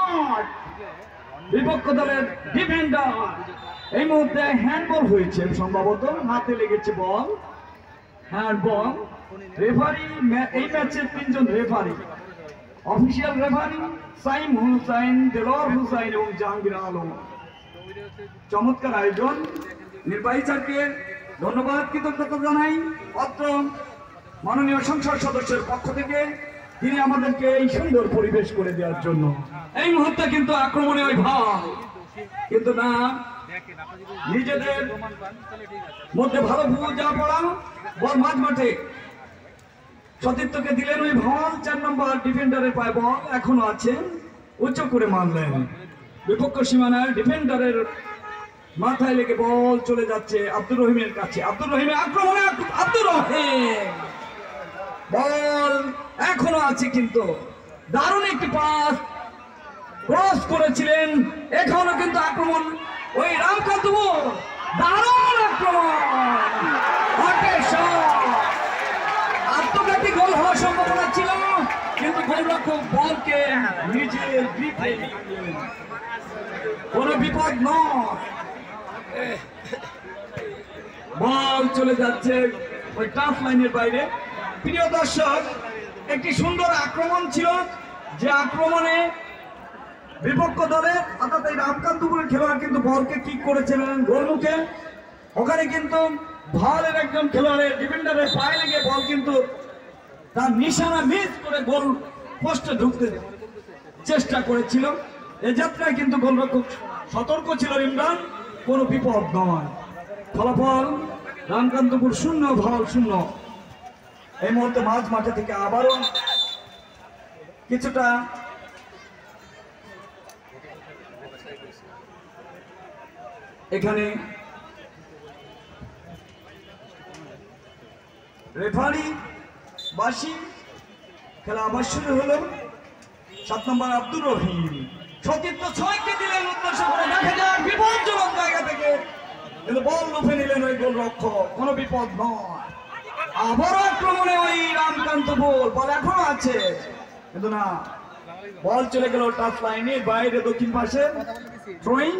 Not বিপক্ষ দলের defender. এই মুহূর্তে হ্যান্ডবল হয়েছে, সম্ভবত হাতে লেগেছে বল, হ্যান্ডবল। রেফারি, এই ম্যাচের 3 জন referee, official referee Saim Hussain, Delwar Hussain এবং জাহাঙ্গীর আলম। চমৎকার আয়োজন। নির্বাহী স্যারকে ধন্যবাদ, কৃতজ্ঞতা জানাই অত্র মাননীয় সংসদ সদস্যের পক্ষ থেকে, তিনি আমাদেরকে এই সুন্দর পরিবেশ করে দেওয়ার জন্য। এই মুহূর্তে কিন্তু আক্রমণে ওই ভাব, কিন্তু না, নিজেদের মধ্যে ভালো যা পড়া বল মাঝ মাঠে সতীর্থকে দিলেন ওই ভল। 4 নম্বর ডিফেন্ডারের পায়ে বল এখনো আছে, উচ্চ করে মারলেন। বিপক্ষ সীমানার ডিফেন্ডারের মাথায় লেগে বল চলে যাচ্ছে আব্দুর রহিমের কাছে। আব্দুর রহিমের আক্রমণে আব্দুর রহিম, বল এখনো আছে, কিন্তু দারুণ একটি পাস ক্রস করেছিলেন। এখনো কিন্তু আক্রমণ ওই রামকান্ত, দারুণ আক্রমণ, আত্মঘাতী গোল হওয়ার সম্ভাবনা ছিল, কিন্তু গোলরক্ষক বলকে নিজের গ্রিপে নিলেন। কোনো বিপদ নয়, বল চলে যাচ্ছে ওই টাফ লাইনের বাইরে। প্রিয় দর্শক, একটি সুন্দর আক্রমণ ছিল, যে আক্রমণে বিপক্ষ দলের অর্থাৎ এই রামকান্তপুরের খেলোয়াড় কিন্তু বলকে কিক করেছিলেন গোলমুখে। ওখানে কিন্তু ভালের একজন খেলোয়াড়ের ডিফেন্ডারের পায়ে লেগে বল কিন্তু তার নিশানা মিস করে গোল পোস্টে ঢুকতে চেষ্টা করেছিল। এ যাত্রায় কিন্তু গোলরক্ষক সতর্ক ছিল, ইমরান কোনো বিপদ নয়। ফলাফল রামকান্তপুর 0, ভাল 0। এই মুহূর্তে মাঝ মাঠে থেকে আবারও কিছুটা এখানে রেফারি বাসি, খেলা আবার শুরু হলো। 7 নম্বর আব্দুর রহিম, সতীর্থ 6কে দিলেন উদ্দেশ্য করে, দেখা যাক বিপজ্জনক জায়গা থেকে, কিন্তু বল লুফে নিলেন ওই গোলরক্ষক, কোনো বিপদ নয়। আবার আক্রমণে ওই রামকান্তপুর, বল এখনো আছে, কিন্তু না, বল চলে গেল টাচ লাইনের বাইরে দক্ষিণ পাশে। থ্রোইং